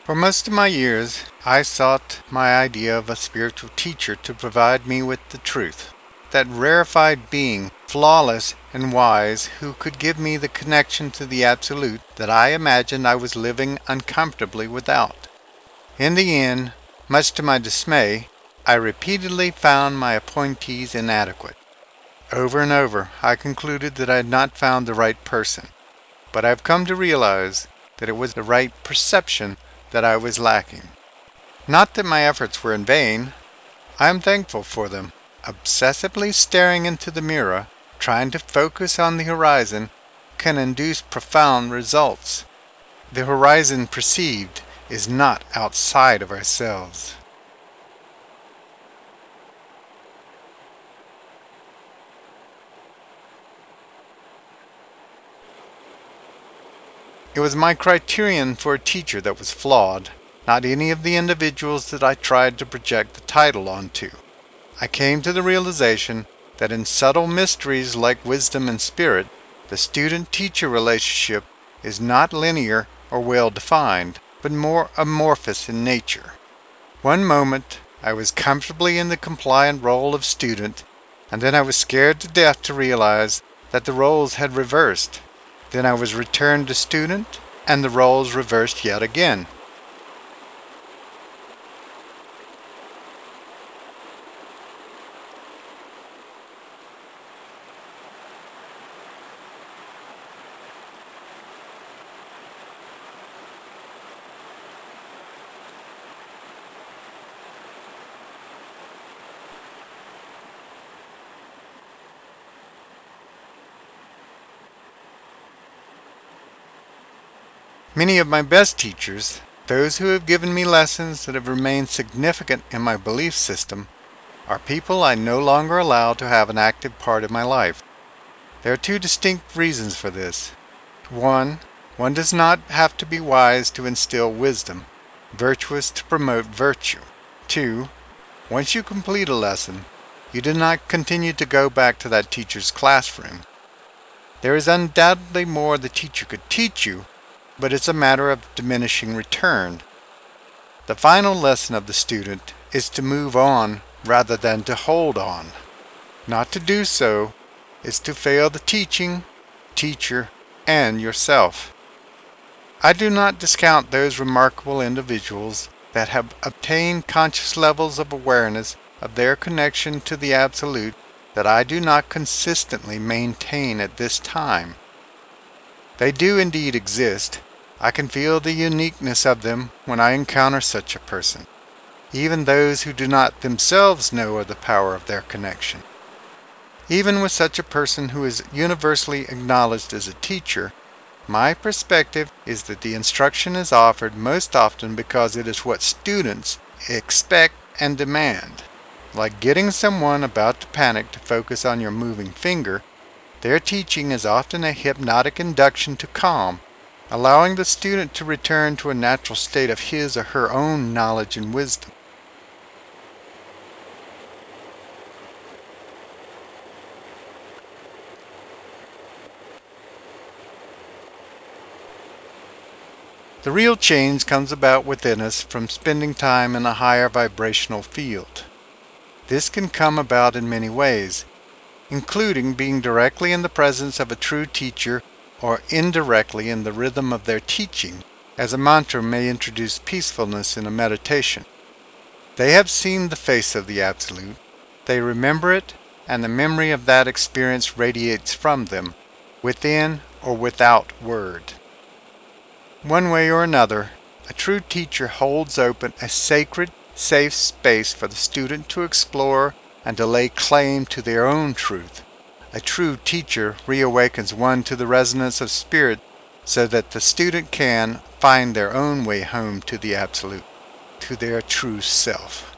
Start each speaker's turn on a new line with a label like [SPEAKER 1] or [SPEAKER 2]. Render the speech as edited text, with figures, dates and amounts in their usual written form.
[SPEAKER 1] For most of my years, I sought my idea of a spiritual teacher to provide me with the truth, that rarefied being, flawless and wise, who could give me the connection to the Absolute that I imagined I was living uncomfortably without. In the end, much to my dismay, I repeatedly found my appointees inadequate. Over and over, I concluded that I had not found the right person, but I have come to realize that it was the right perception that I was lacking. Not that my efforts were in vain. I am thankful for them. Obsessively staring into the mirror, trying to focus on the horizon, can induce profound results. The horizon perceived is not outside of ourselves. It was my criterion for a teacher that was flawed, not any of the individuals that I tried to project the title onto. I came to the realization that in subtle mysteries like wisdom and spirit, the student-teacher relationship is not linear or well-defined, but more amorphous in nature. One moment, I was comfortably in the compliant role of student, and then I was scared to death to realize that the roles had reversed. Then I was returned to student, and the roles reversed yet again. Many of my best teachers, those who have given me lessons that have remained significant in my belief system, are people I no longer allow to have an active part in my life. There are two distinct reasons for this. One does not have to be wise to instill wisdom, virtuous to promote virtue. Two, once you complete a lesson, you do not continue to go back to that teacher's classroom. There is undoubtedly more the teacher could teach you, but it's a matter of diminishing return. The final lesson of the student is to move on rather than to hold on. Not to do so is to fail the teaching, teacher, and yourself. I do not discount those remarkable individuals that have obtained conscious levels of awareness of their connection to the Absolute that I do not consistently maintain at this time. They do indeed exist. I can feel the uniqueness of them when I encounter such a person, even those who do not themselves know of the power of their connection. Even with such a person who is universally acknowledged as a teacher, my perspective is that the instruction is offered most often because it is what students expect and demand. Like getting someone about to panic to focus on your moving finger, their teaching is often a hypnotic induction to calm, allowing the student to return to a natural state of his or her own knowledge and wisdom. The real change comes about within us from spending time in a higher vibrational field. This can come about in many ways, including being directly in the presence of a true teacher or indirectly in the rhythm of their teaching, as a mantra may introduce peacefulness in a meditation. They have seen the face of the Absolute, they remember it, and the memory of that experience radiates from them, within or without word. One way or another, a true teacher holds open a sacred, safe space for the student to explore and to lay claim to their own truth. A true teacher reawakens one to the resonance of spirit so that the student can find their own way home to the Absolute, to their true self.